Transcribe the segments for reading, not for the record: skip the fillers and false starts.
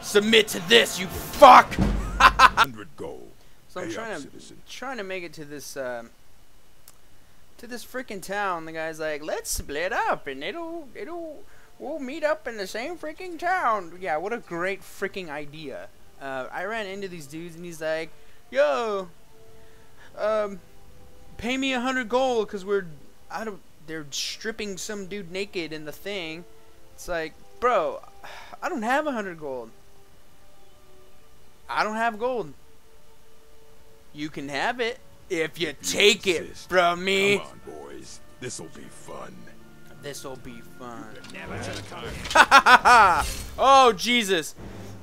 Submit to this, you fuck! 100 gold. So I'm trying to make it to this freaking town. The guy's like, let's split up and we'll meet up in the same freaking town. Yeah, what a great freaking idea. I ran into these dudes and he's like, yo, pay me 100 gold because they're stripping some dude naked in the thing. It's like, bro, I don't have 100 gold. I don't have gold. You can have it if you take it from me. Come on, boys. This'll be fun. This'll be fun. Oh, Jesus.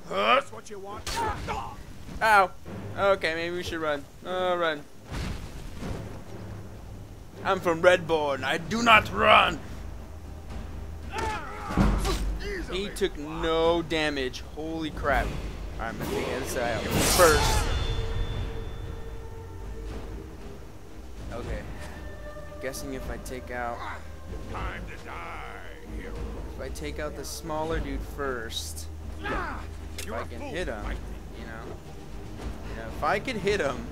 That's what you want. Ow. Okay, maybe we should run. Run. I'm from Redbourne. I do not run. He took no damage. Holy crap. Alright, I'm gonna take this out first. Okay. Guessing if I take out... Time to die, hero. If I take out the smaller dude first, if I can hit him, you know, if I could hit him,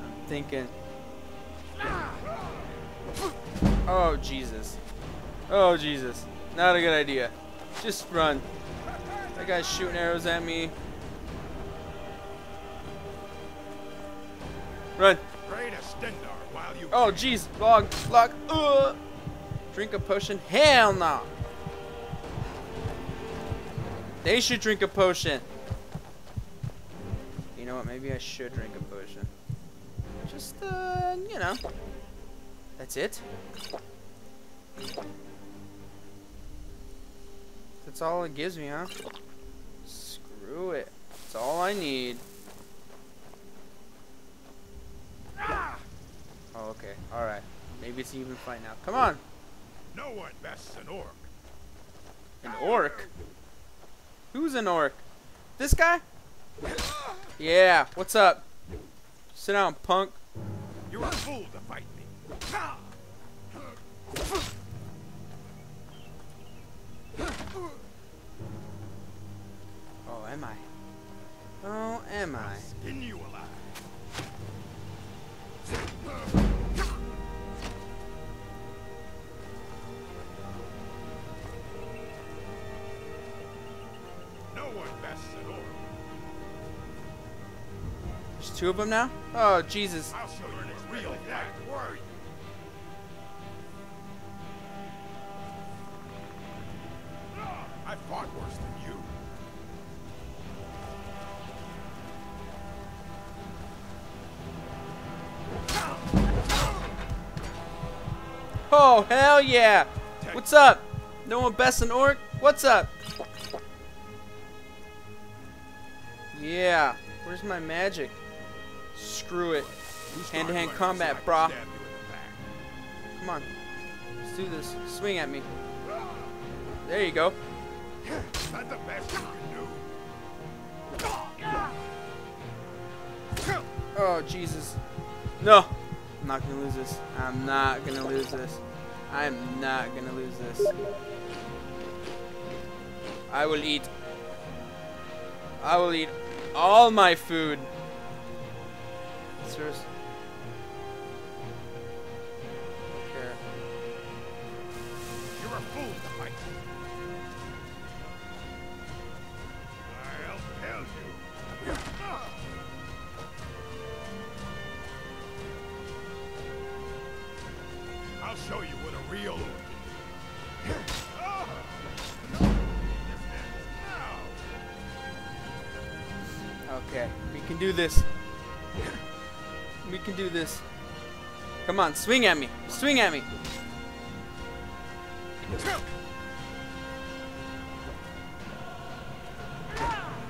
I'm thinking, oh Jesus, oh Jesus, not a good idea. Just run. That guy's shooting arrows at me. Run. Oh jeez, log. Drink a potion? Hell no. They should drink a potion. You know what? Maybe I should drink a potion. Just, you know. That's it. That's all it gives me, huh? Screw it. That's all I need. Oh, okay. Alright. Maybe it's an even fight now. Come on. No one bests an orc. An orc? Who's an orc? This guy? Yeah. What's up? Sit down, punk. You're a fool to fight me. Oh, am I? Oh, am I? Skin you alive. No one bests an orc. There's two of them now? Oh, Jesus. I'll show you it's real fight. Worry. I fought worse than you. Oh, hell yeah. What's up? No one bests an orc? What's up? Yeah. Where's my magic? Screw it. Hand-to-hand combat, brah. Come on. Let's do this. Swing at me. There you go. That's the best you can do. Oh, Jesus. No. I'm not gonna lose this. I'm not gonna lose this. I'm not gonna lose this. I will eat all my food. Seriously. Okay. You're a fool to fight. I'll tell you. I'll show you what a real Okay, we can do this. We can do this. Come on, swing at me. Swing at me.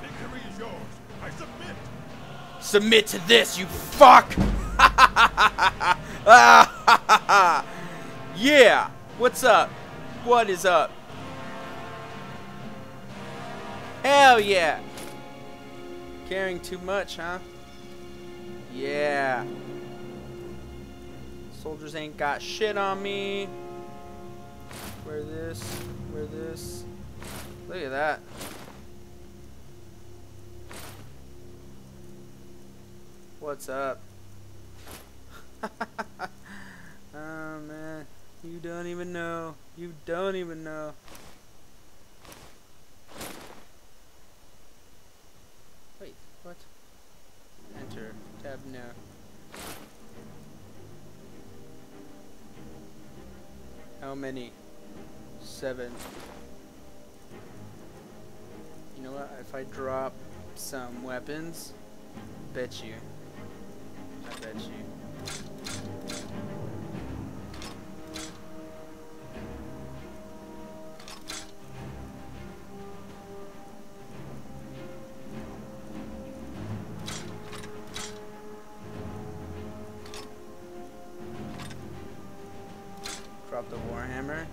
Victory is yours. I submit. Submit to this, you fuck! Yeah! What's up? What is up? Hell yeah! Caring too much, huh? Yeah. Soldiers ain't got shit on me. Wear this. Wear this. Look at that. What's up? Oh man, you don't even know. You don't even know. Wait, what? Enter. Tab no. How many? 7. You know what? If I drop some weapons, bet you. I bet you. Drop the warhammer.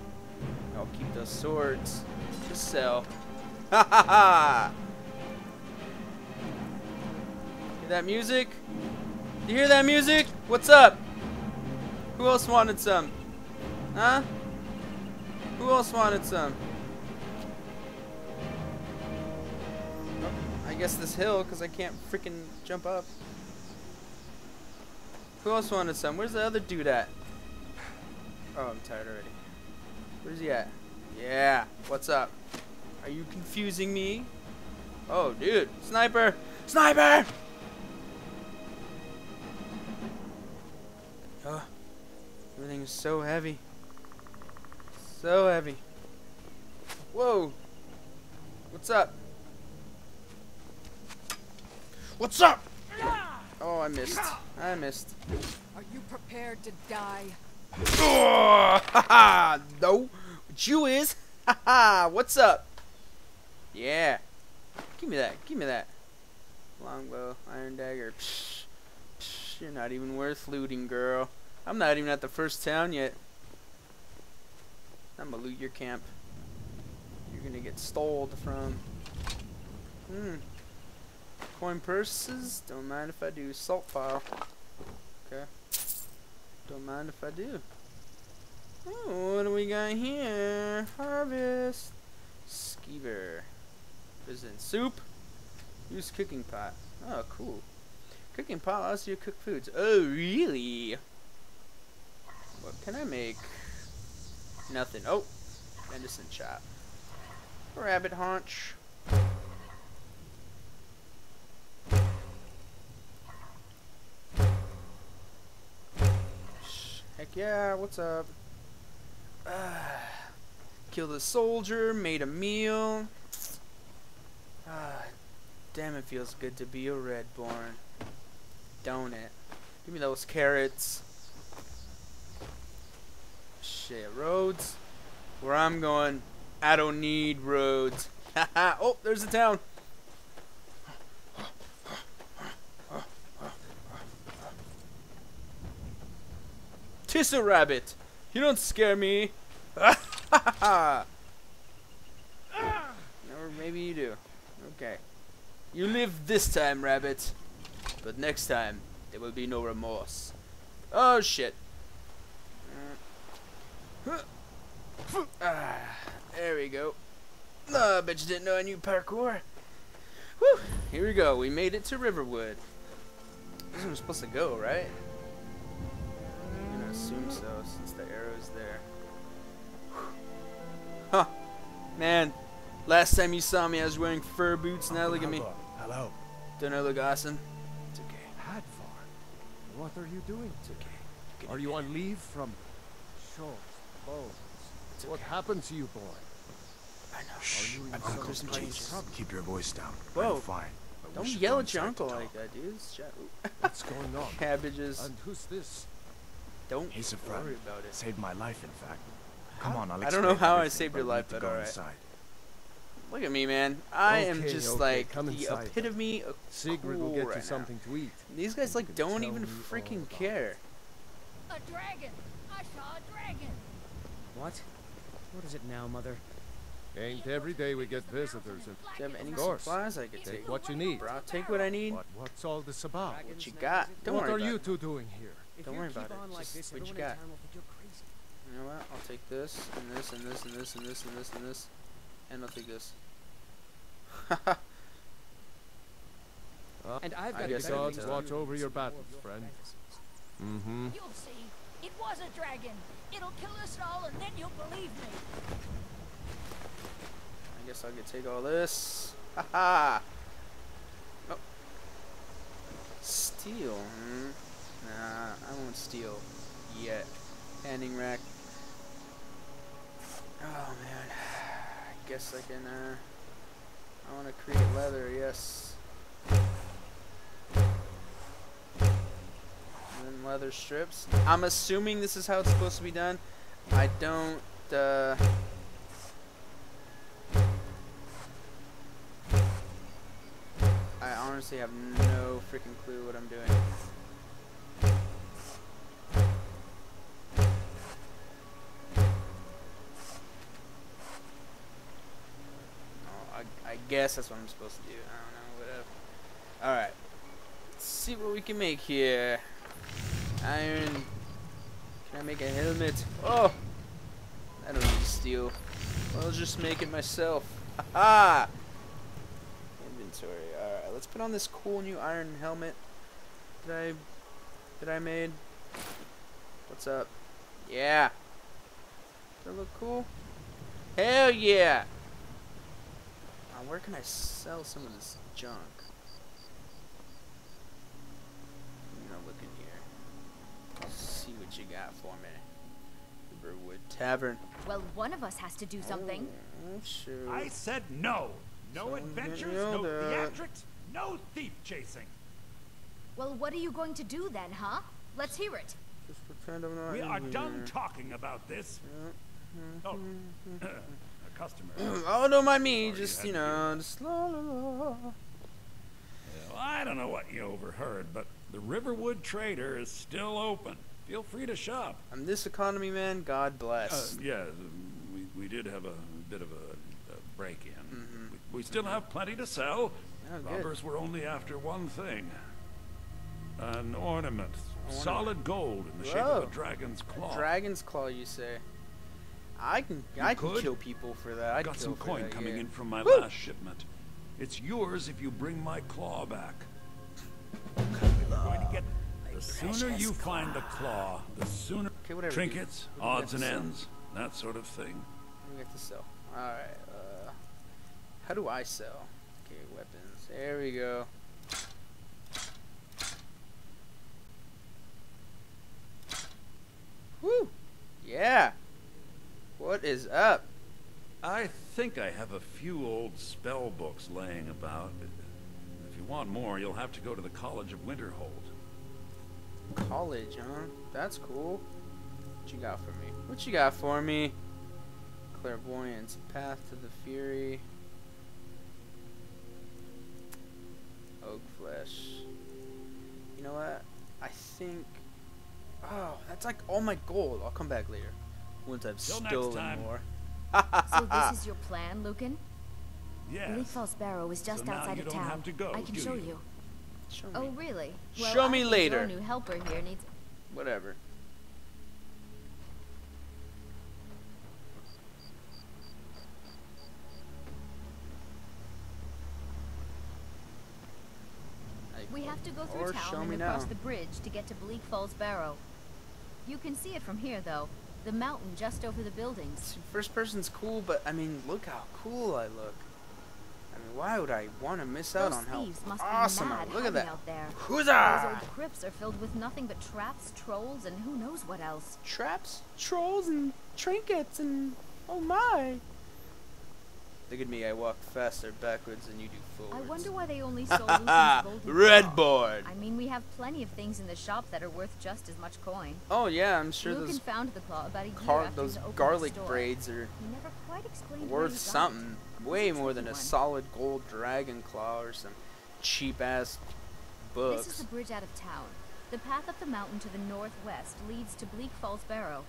I'll keep those swords to sell. Ha ha ha! Hear that music? You hear that music? What's up? Who else wanted some? Huh? Who else wanted some? Oh, I guess this hill, because I can't freaking jump up. Who else wanted some? Where's the other dude at? Oh, I'm tired already. Where's he at? Yeah. What's up? Are you confusing me? Oh, dude. Sniper! Sniper! Oh, everything is so heavy. So heavy. Whoa. What's up? What's up? Oh, I missed. I missed. Are you prepared to die? Oh, haha, no. What you is? Haha, what's up? Yeah. Give me that. Give me that. Longbow, iron dagger. Psh, psh, you're not even worth looting, girl. I'm not even at the first town yet. I'm gonna loot your camp. You're gonna get stole from. Coin purses. Don't mind if I do. Salt file. Okay. Don't mind if I do. Oh, what do we got here? Harvest. Skeever. Prison soup. Use cooking pot. Oh, cool. Cooking pot allows you to cook foods. Oh, really? What can I make? Nothing. Oh, medicine chop. Rabbit haunch. Heck yeah, what's up? Killed a soldier, made a meal. Damn, it feels good to be a Redborn. Don't it? Give me those carrots. Shit, roads? Where I'm going, I don't need roads. Haha, oh, there's the town. Tis a rabbit. You don't scare me. Or maybe you do. Okay. You live this time, rabbit. But next time, there will be no remorse. Oh, shit. There we go. Oh, I bet you didn't know I knew parkour. Whew. Here we go. We made it to Riverwood. This is where we're supposed to go, right? I'm gonna assume so, since the arrow's there. Huh. Man, last time you saw me, I was wearing fur boots. Now look at me. Hello. Don't I look awesome? It's okay. Hadvar, what are you doing? It's okay. Are you on leave from shores, bones? It's What okay. happened to you, boy? I know. Are you in some Uncle, kind of please, trouble? keep your voice down. Whoa. I'm fine. but we Don't should yell go at your inside uncle to like talk. that, dude. Shut up. What's going on? Cabbages. And who's this? Don't He's a friend. worry about it. Saved my life, in fact. Come on, I'll I don't know explain how I everything, saved but your we life, need to but go alright. inside. Look at me, man. I am Okay, just okay, like come the inside. epitome of Sigrid cool will get right you now. something to eat. These guys You like can don't tell even me all freaking about care. A dragon! I saw a dragon! What? What is it now, Mother? Ain't every day we get visitors. And Do you have any Of course. supplies I could take? take what you need. Bro, I'll take what I need. What's all this about? What you got? Don't What worry are about you it. two doing here? If Don't you worry keep about it. on like Just this, what you everyone in got. town will think you're crazy. You know what? I'll take this and this and this and this and this and this and this. And I'll take this. And I've I got guess The I gods can watch tell. over your battles, friend. Mm-hmm. You'll see. It was a dragon. It'll kill us all, and then you'll believe me. I guess I could take all this. Haha. Oh. Steal. Nah, I won't steal yet. Handing rack. Oh man. I guess I can. I want to create leather. Yes. And then leather strips. I'm assuming this is how it's supposed to be done. I don't. I honestly have no freaking clue what I'm doing. Oh, I guess that's what I'm supposed to do. I don't know, whatever. Alright. Let's see what we can make here. Iron. Can I make a helmet? Oh! I don't need to steal. I'll just make it myself. Haha! Inventory. Alright, let's put on this cool new iron helmet that I made. What's up? Yeah. Does that look cool? Hell yeah! Where can I sell some of this junk? I'm gonna look in here. See what you got for me. Riverwood Tavern. Well, one of us has to do something. Oh, shoot. I said no. No Someone's adventures, getting no yelled at. theatrics, no thief chasing. Well, what are you going to do then, huh? Let's hear it. Just pretend I'm not We in are here. done talking about this. Oh, a customer. Oh, don't mind me. Sorry, Just, you you had to know, just la la la. Well, I don't know what you overheard, but the Riverwood Trader is still open. Feel free to shop. I'm this economy man. God bless. Yeah, we did have a bit of a break-in. Mhm. We still have plenty to sell. Oh, good. Robbers were only after one thing. An ornament. Solid gold in the shape of Whoa. a dragon's claw. Dragon's claw, you say? I can could. kill people for that. I'd Got kill some for coin that, coming yeah. in from my Woo! last shipment. It's yours if you bring my claw back. The sooner you find the claw, the sooner Okay, whatever. trinkets, What do we odds have and to sell? ends, that sort of thing. What do we have to sell? Alright, how do I sell? Okay, weapons. There we go. Woo! Yeah! What is up? I think I have a few old spell books laying about. If you want more, you'll have to go to the College of Winterhold. College, huh? That's cool. What you got for me? What you got for me? Clairvoyance, Path to the Fury, Oak Flesh. You know what? I think. Oh, that's like all my gold. I'll come back later once I've Till next stolen time. more. So this is your plan, Lucan? Yes. Bleak Falls Barrow is just So now outside you of don't town. have to go, I can do show you? you. Show me. Oh, really? Show me I think later. Your new helper here needs. Whatever. We have to go Or through show town me and across now. the bridge to get to Bleak Falls Barrow. You can see it from here, though. The mountain just over the buildings. See, first person's cool, but I mean, look how cool I look. I mean, why would I want to miss out Those on how thieves must awesome be I mad look at hiding that? out there. Huzzah! Those old crypts are filled with nothing but traps, trolls, and who knows what else. Traps, trolls, and trinkets, and oh my! Look at me, I walk faster backwards than you do I forwards. wonder why they only sold Lucan's golden Red claw. board! I mean, we have plenty of things in the shop that are worth just as much coin. Oh yeah, I'm sure Lucan those found the claw about a year after those he opened garlic the store. braids are He never quite explained where worth he got something. it. Way It's a more than tricky a one. solid gold dragon claw or some cheap ass books. This is the bridge out of town. The path up the mountain to the northwest leads to Bleak Falls Barrow.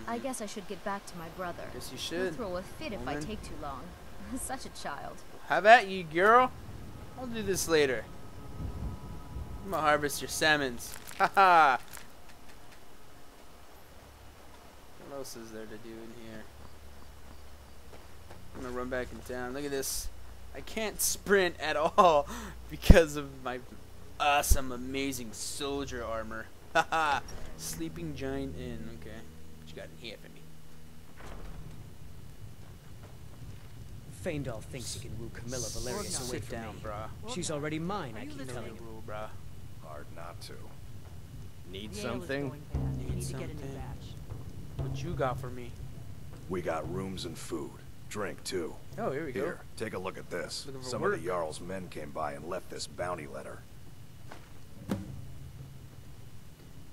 I guess I should get back to my brother. Guess you He'll should. throw a fit if I woman. take too long. Such a child. Have at you, girl. I'll do this later. I'm gonna harvest your salmons. Haha. What else is there to do in here? I'm gonna run back in town. Look at this. I can't sprint at all because of my awesome, amazing soldier armor. Haha. Sleeping giant inn. Okay. What you got in here for me? Faendal thinks he can woo Camilla Valerius away Sit from down, me. brah. She's already mine, I you keep listening? telling you. Rule, brah. Hard not to. Need The ale is something? going bad. We Need need to get a new something. batch. What you got for me? We got rooms and food. Drink, too. Oh, here we go. Here, take a look at this. Looking for Some work. of the Jarl's men came by and left this bounty letter.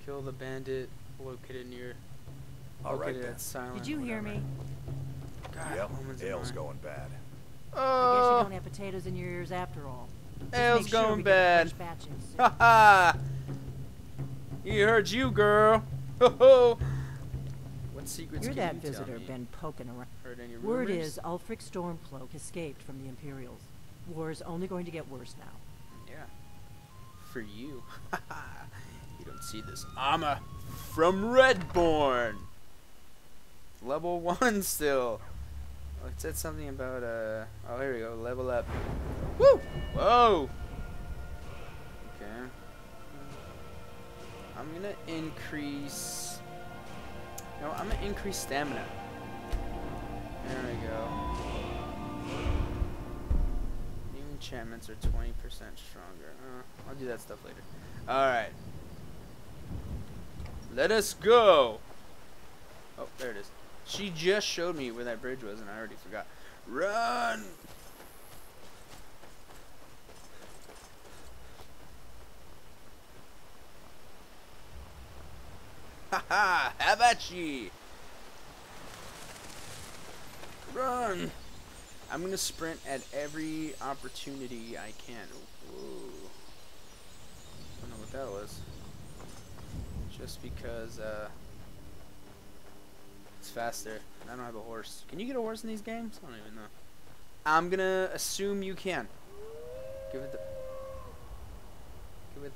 Kill the bandit located near. All right, Located then. at Silent. Did you hear whatever. me? God, Yep, woman's ale's mine. going bad. I guess you Oh, don't have potatoes in your ears after all. Just ale's make sure going we get a bad. fresh batch in soon. haha. He heard you, girl. Ho ho. What secrets You're can that you tell visitor me? been poking around. Heard any Word rumors? is Ulfric Stormcloak escaped from the Imperials. War is only going to get worse now. Yeah. For you. You don't see this armor from Redborn. Level 1 still. Oh, it said something about oh, here we go. Level up. Woo! Whoa! Okay. I'm gonna increase. No, I'm gonna increase stamina. There we go. New enchantments are 20% stronger. I'll do that stuff later. Alright. Let us go! Oh, there it is. She just showed me where that bridge was and I already forgot. Run! Haha! Have at ye! Run! I'm gonna sprint at every opportunity I can. Whoa. I don't know what that was. Just because, it's faster. I don't have a horse. Can you get a horse in these games? I don't even know. I'm gonna assume you can. Give it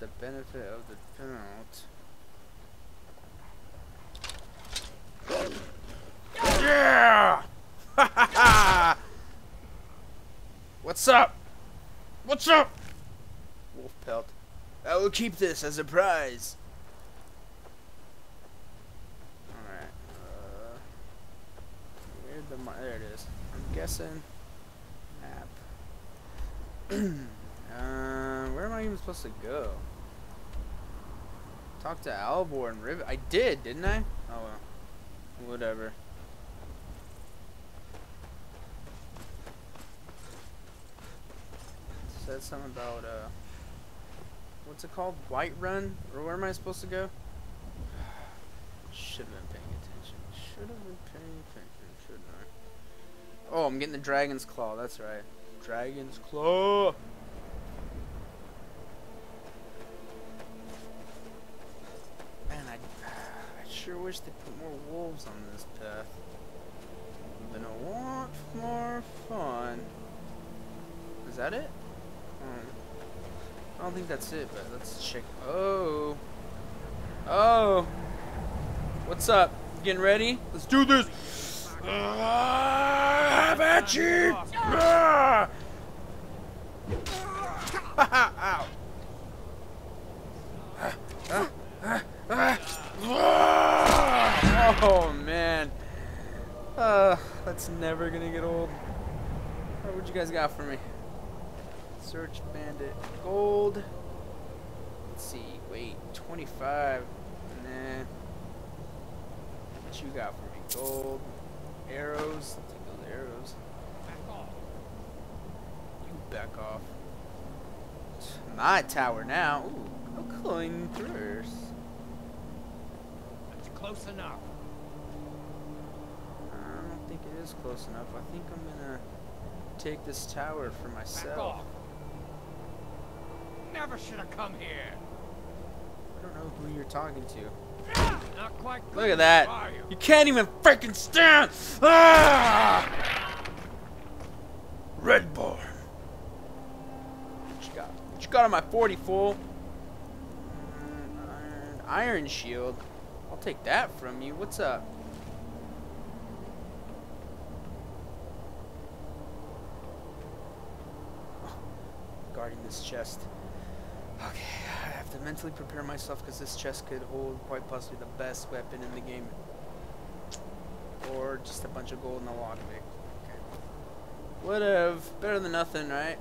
the benefit of the doubt. Yeah! Ha ha ha! What's up? What's up? Wolf pelt. I will keep this as a prize. Alright. Where'd the there it is. I'm guessing. Map. Where am I even supposed to go? Talk to Alvor and Rivet. I did, didn't I? Oh well. Whatever. Said something about what's it called? Whiterun? Or where am I supposed to go? Should have been paying attention. Should have been paying attention, shouldn't I? Oh, I'm getting the Dragon's Claw, that's right. Dragon's Claw! Man, I sure wish they put more wolves on this path. Would have been a lot more fun. Is that it? I don't think that's it, but let's check. Oh. Oh. What's up? Getting ready? Let's do this. Have at you. Ow. Oh, man. That's never gonna get old. What you guys got for me? Search bandit gold. Let's see. Wait, 25. Nah. What you got for me? Gold. Arrows. I'll take those arrows. Back off. You back off. My tower now. Ooh, no coin first. That's close enough. I don't think it is close enough. I think I'm gonna take this tower for myself. Never should have come here. I don't know who you're talking to. Not quite. Look at that. You can't even freaking stand. Ah! Redborn. What you got? What you got on my 40, fool? Iron shield. I'll take that from you. What's up? guarding this chest. Okay, I have to mentally prepare myself because this chest could hold quite possibly the best weapon in the game. Or just a bunch of gold in a lockpick. Okay. Whatever. Better than nothing, right?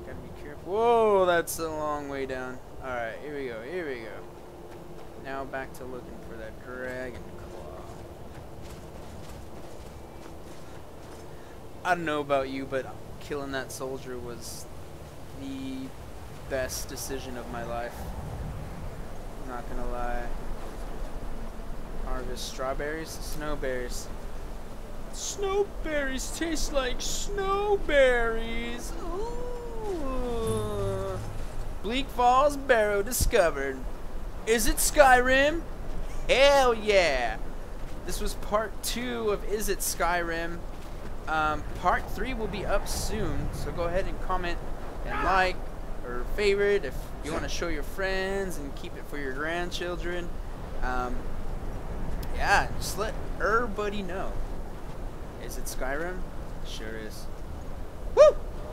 Gotta be careful. Whoa, that's a long way down. Alright, here we go, here we go. Now back to looking for that dragon claw. I don't know about you, but killing that soldier was the best decision of my life. I'm not gonna lie. Harvest strawberries, snowberries. Snowberries taste like snowberries. Ooh. Bleak Falls Barrow discovered. Is it Skyrim? Hell yeah! This was part 2 of Is It Skyrim? Part 3 will be up soon, so go ahead and comment and like or favorite if you want to show your friends and keep it for your grandchildren. Yeah, just let everybody know. Is it Skyrim? Sure is.